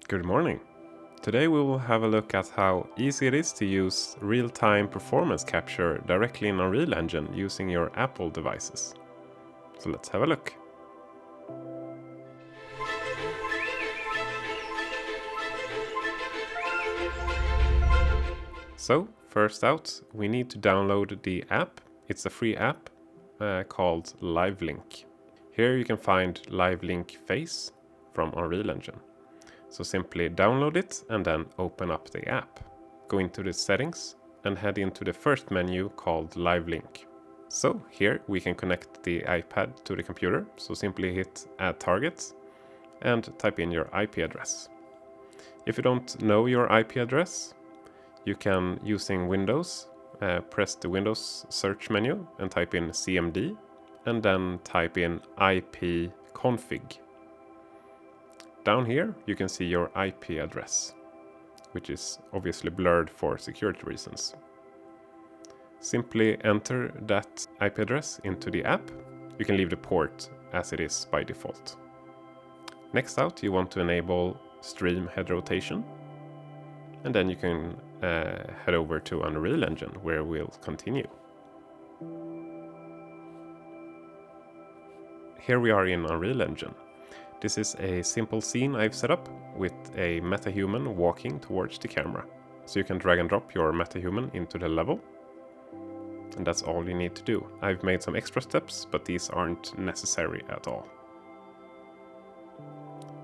Good morning. Today we will have a look at how easy it is to use real-time performance capture directly in Unreal Engine using your Apple devices. So let's have a look. So first out, we need to download the app. It's a free app called LiveLink. Here you can find LiveLink Face from Unreal Engine. So simply download it and then open up the app. Go into the settings and head into the first menu called LiveLink. So here we can connect the iPad to the computer. So simply hit Add Target and type in your IP address. If you don't know your IP address, you can, using Windows, press the Windows search menu and type in CMD and then type in ipconfig. Down here you can see your IP address, which is obviously blurred for security reasons. Simply enter that IP address into the app. You can leave the port as it is by default. Next out, you want to enable stream head rotation, and then you can head over to Unreal Engine where we'll continue. Here we are in Unreal Engine. This is a simple scene I've set up with a MetaHuman walking towards the camera. So you can drag and drop your MetaHuman into the level. And that's all you need to do. I've made some extra steps, but these aren't necessary at all.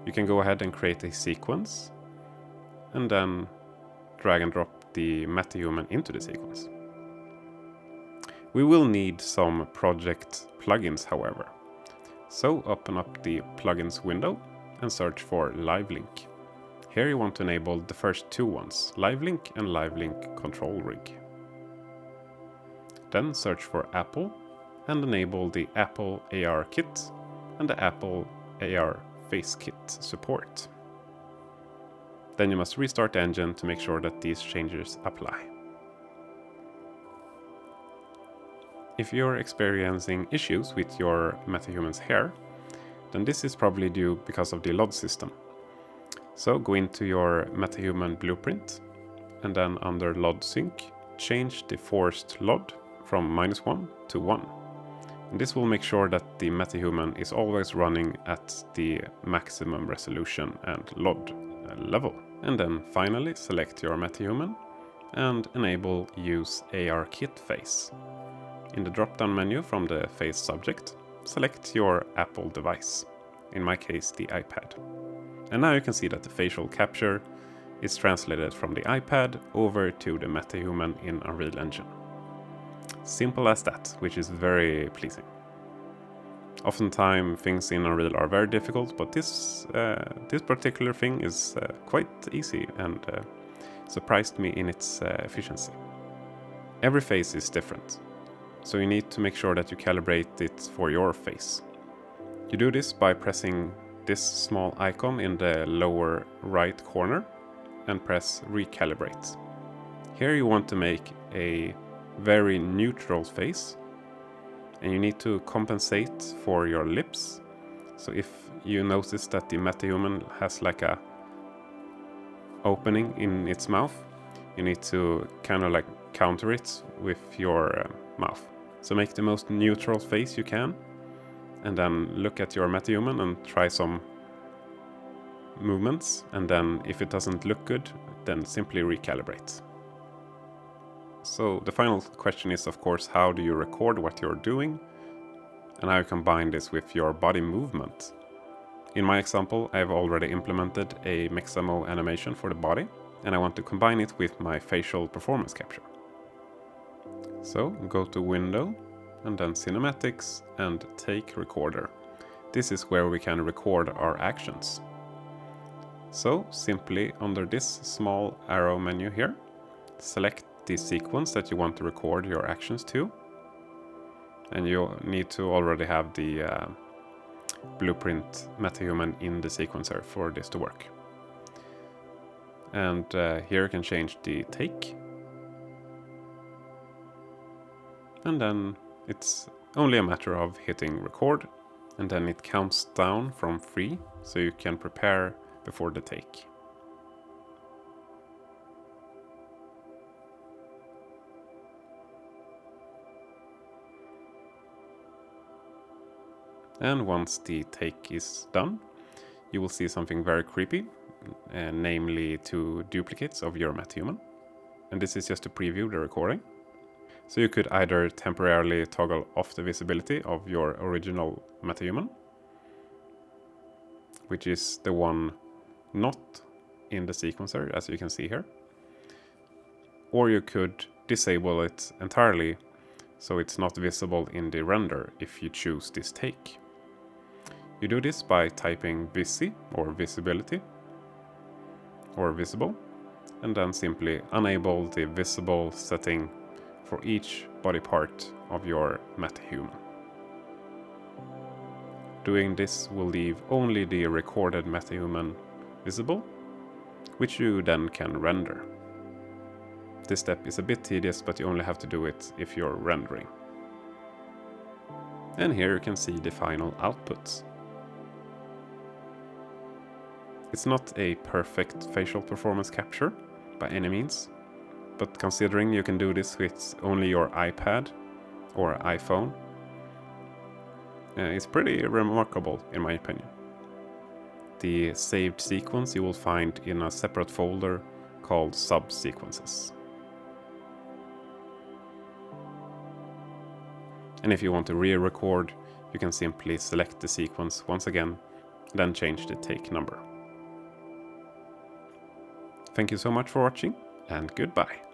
You can go ahead and create a sequence and then drag and drop the MetaHuman into the sequence. We will need some project plugins, however. So open up the plugins window and search for LiveLink. Here you want to enable the first two ones, LiveLink and LiveLink Control Rig. Then search for Apple and enable the Apple AR Kit and the Apple AR Face Kit support. Then you must restart the engine to make sure that these changes apply. If you're experiencing issues with your MetaHuman's hair, then this is probably due because of the LOD system. So go into your MetaHuman blueprint and then under LOD sync, change the forced LOD from -1 to 1. And this will make sure that the MetaHuman is always running at the maximum resolution and LOD level. And then finally select your MetaHuman and enable Use AR Kit Face. In the drop-down menu from the face subject, select your Apple device, in my case the iPad. And now you can see that the facial capture is translated from the iPad over to the MetaHuman in Unreal Engine. Simple as that, which is very pleasing. Oftentimes things in Unreal are very difficult, but this particular thing is quite easy and surprised me in its efficiency. Every face is different. So you need to make sure that you calibrate it for your face. You do this by pressing this small icon in the lower right corner and press Recalibrate. Here you want to make a very neutral face and you need to compensate for your lips. So if you notice that the MetaHuman has like a opening in its mouth, you need to kind of like counter it with your mouth. So make the most neutral face you can, and then look at your MetaHuman and try some movements, and then if it doesn't look good, then simply recalibrate. So the final question is, of course, how do you record what you're doing, and how you combine this with your body movement. In my example, I've already implemented a Mixamo animation for the body, and I want to combine it with my facial performance capture. So go to Window and then Cinematics and Take Recorder. This is where we can record our actions. So simply under this small arrow menu here, select the sequence that you want to record your actions to. And you need to already have the blueprint MetaHuman in the sequencer for this to work. And here you can change the take. And then it's only a matter of hitting record, and then it counts down from 3, so you can prepare before the take. And once the take is done, you will see something very creepy, namely 2 duplicates of your MetaHuman. And this is just to preview the recording. So you could either temporarily toggle off the visibility of your original MetaHuman, which is the one not in the sequencer, as you can see here. Or you could disable it entirely, so it's not visible in the render if you choose this take. You do this by typing visi, or visibility, or visible, and then simply enable the visible setting for each body part of your MetaHuman. Doing this will leave only the recorded MetaHuman visible, which you then can render. This step is a bit tedious, but you only have to do it if you're rendering. And here you can see the final output. It's not a perfect facial performance capture by any means, but considering you can do this with only your iPad or iPhone, it's pretty remarkable in my opinion. The saved sequence you will find in a separate folder called subsequences. And if you want to re-record, you can simply select the sequence once again, then change the take number. Thank you so much for watching, and goodbye.